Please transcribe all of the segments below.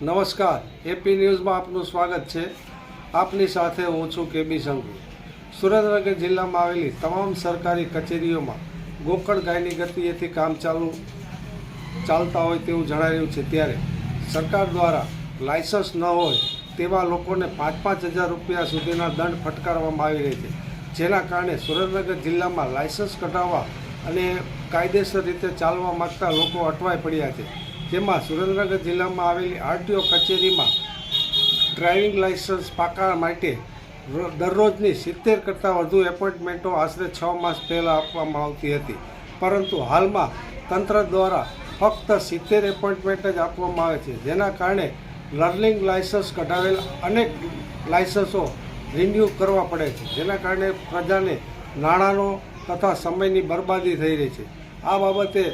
નમસ્કાર, એપી ન્યૂઝમાં આપનું સ્વાગત છે. આપની સાથે હું છું કેબી સંઘવી. સુરેન્દ્રનગર જિલ્લામાં આવેલી તમામ સરકારી કચેરીઓમાં ગોકળ ગાયની ગતિએથી કામ ચાલતા હોય તેવું જણાવ્યું છે. ત્યારે સરકાર દ્વારા લાયસન્સ ન હોય તેવા લોકોને 5,000 રૂપિયા સુધીના દંડ ફટકારવામાં આવી રહી છે. જેના કારણે સુરેન્દ્રનગર જિલ્લામાં લાયસન્સ કઢાવવા અને કાયદેસર રીતે ચાલવા માગતા લોકો અટવાઈ પડ્યા છે. જેમાં સુરેન્દ્રનગર જિલ્લામાં આવેલી આરટીઓ કચેરીમાં ડ્રાઇવિંગ લાયસન્સ પાકા માટે દરરોજની 70 કરતાં વધુ એપોઇન્ટમેન્ટો આશરે 6 માસ પહેલાં આપવામાં આવતી હતી. પરંતુ હાલમાં તંત્ર દ્વારા ફક્ત 70 એપોઇન્ટમેન્ટ જ આપવામાં આવે છે. જેના કારણે લર્નિંગ લાયસન્સ કઢાવેલ અનેક લાયસન્સો રિન્યૂ કરવા પડે છે. જેના કારણે પ્રજાને નાણાંનો તથા સમયની બરબાદી થઈ રહી છે. આ બાબતે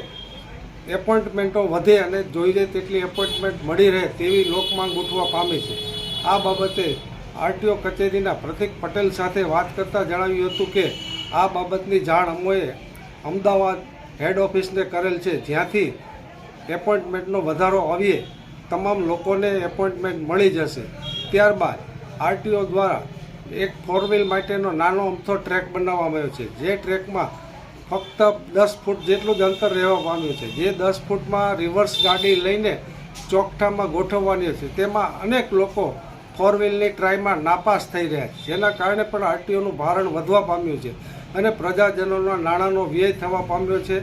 એપોઇન્ટમેન્ટો વધે અને જોઈએ તેટલી એપોઇન્ટમેન્ટ મળી રહે તેવી લોકમાંગ ઉઠવા પામી છે. આ બાબતે આરટીઓ કચેરીના પ્રતિક પટેલ સાથે વાત કરતાં જણાવ્યું હતું કે આ બાબતની જાણ અમોએ અમદાવાદ હેડ ઓફિસને કરેલ છે, જ્યાંથી એપોઇન્ટમેન્ટનો વધારો આવીએ તમામ લોકોને એપોઇન્ટમેન્ટ મળી જશે. ત્યારબાદ આરટીઓ દ્વારા એક 4 વ્હીલ માટેનો નાનો અમથો ટ્રેક બનાવવામાં આવ્યો છે, જે ટ્રેકમાં ફક્ત 10 ફૂટ જેટલું જ અંતર રહેવા પામ્યું છે. જે 10 ફૂટમાં રિવર્સ ગાડી લઈને ચોકઠામાં ગોઠવવાની છે. તેમાં અનેક લોકો 4 વ્હીલની ટ્રાયમાં નાપાસ થઈ રહ્યા છે. જેના કારણે પણ આરટીઓનું ભારણ વધવા પામ્યું છે અને પ્રજાજનોના નાણાંનો વ્યય થવા પામ્યો છે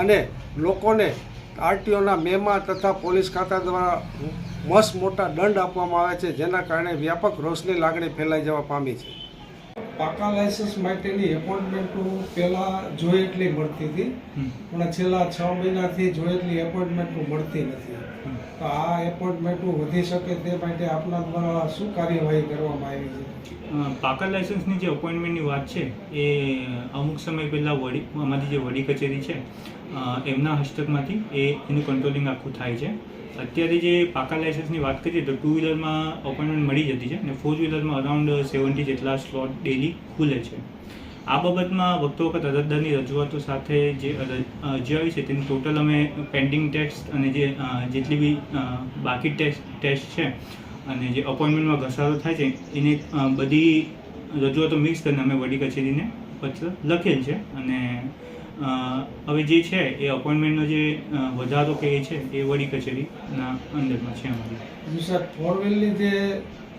અને લોકોને આરટીઓના મેમાં તથા પોલીસ ખાતા દ્વારા મસ્ત મોટા દંડ આપવામાં આવે છે. જેના કારણે વ્યાપક રોષની લાગણી ફેલાઈ જવા પામી છે. પાકા લાયસન્સ માટેની એપોઇન્ટમેન્ટો પહેલાં જોઈએ એટલી મળતી હતી, પણ છેલ્લા 6 મહિનાથી જોઈએ એટલી એપોઇન્ટમેન્ટો મળતી નથી. તો આ એપોઇન્ટમેન્ટો વધી શકે તે માટે આપના દ્વારા શું કાર્યવાહી કરવામાં આવી છે? પાકા લાયસન્સની જે અપોઇન્ટમેન્ટની વાત છે એ અમુક સમય પહેલાં અમારી જે વડી કચેરી છે એમના હસ્તકમાંથી એનું કંટ્રોલિંગ આખું થાય છે. અત્યારે જે પાકા લાયસન્સની વાત કરીએ તો 2 વ્હીલરમાં અપોઇન્ટમેન્ટ મળી જતી છે અને 4 વ્હીલરમાં અરાઉન્ડ 70 જેટલા સ્લોટ ડેલી ખુલે છે. આ બાબતમાં વખતો અરજદારની રજૂઆતો સાથે જે અરજી આવી છે તેનું ટોટલ અમે પેન્ડિંગ ટેક્સ અને જેટલી બી બાકી ટેસ્ટ છે અને જે અપોઇન્ટમેન્ટમાં ઘસારો થાય છે એને બધી રજૂઆતો મિક્સ કરીને અમે વડી કચેરીને પત્ર લખેલ છે અને હવે જે છે એ અપોઇન્ટમેન્ટનો જે વધારો કે છે એ વડી કચેરીના અંદરમાં છે અમારી. સર, 4 વ્હીલની જે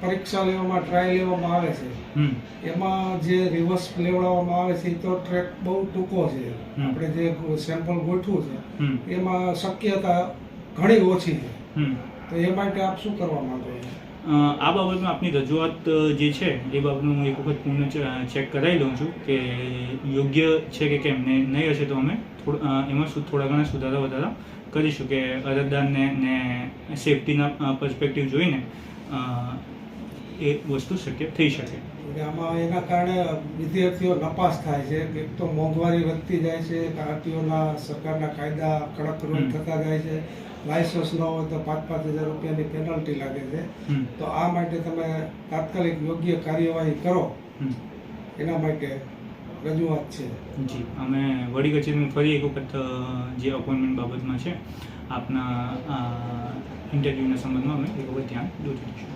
પરીક્ષા લેવામાં ટ્રાય લેવામાં આવે છે એમાં જે રિવર્સ લેવડાવવામાં આવે છે એ તો ટ્રેક બહુ ટૂંકો છે. આપણે જે સેમ્પલ ગોઠવું છે એમાં શક્યતા ઘણી ઓછી છે. તો એ માટે આપ શું કરવા માંગો છો? આ બાબતમાં આપની રજૂઆત જે છે એ બાબતનું હું એક વખત પૂર્ણ ચેક કરાવી લઉં છું કે યોગ્ય છે કે કેમ. ને નહીં હશે તો અમે એમાં થોડા ઘણા સુધારા વધારા કરીશું કે અરજદારને ને સેફટીના પર્સપેક્ટિવ જોઈને એ વસ્તુ શક્ય થઈ શકે. આમાં એના કારણે વિદ્યાર્થીઓ નપાસ થાય છે. એક તો મોંઘવારી વધતી જાય છે, આરટીઓના સરકારના કાયદા કડક રૂલ થતા જાય છે. લાયસન્સ ન હોય તો 5,000 રૂપિયાની પેનલ્ટી લાગે છે. તો આ માટે તમે તાત્કાલિક યોગ્ય કાર્યવાહી કરો એના માટે રજૂઆત છે. જી, અમે વડી કચેરીમાં ફરી એક વખત જે અપોઇન્ટમેન્ટ બાબતમાં છે આપના ઇન્ટરવ્યૂના સંબંધમાં અમે એક વખત ધ્યાન દોરીશું.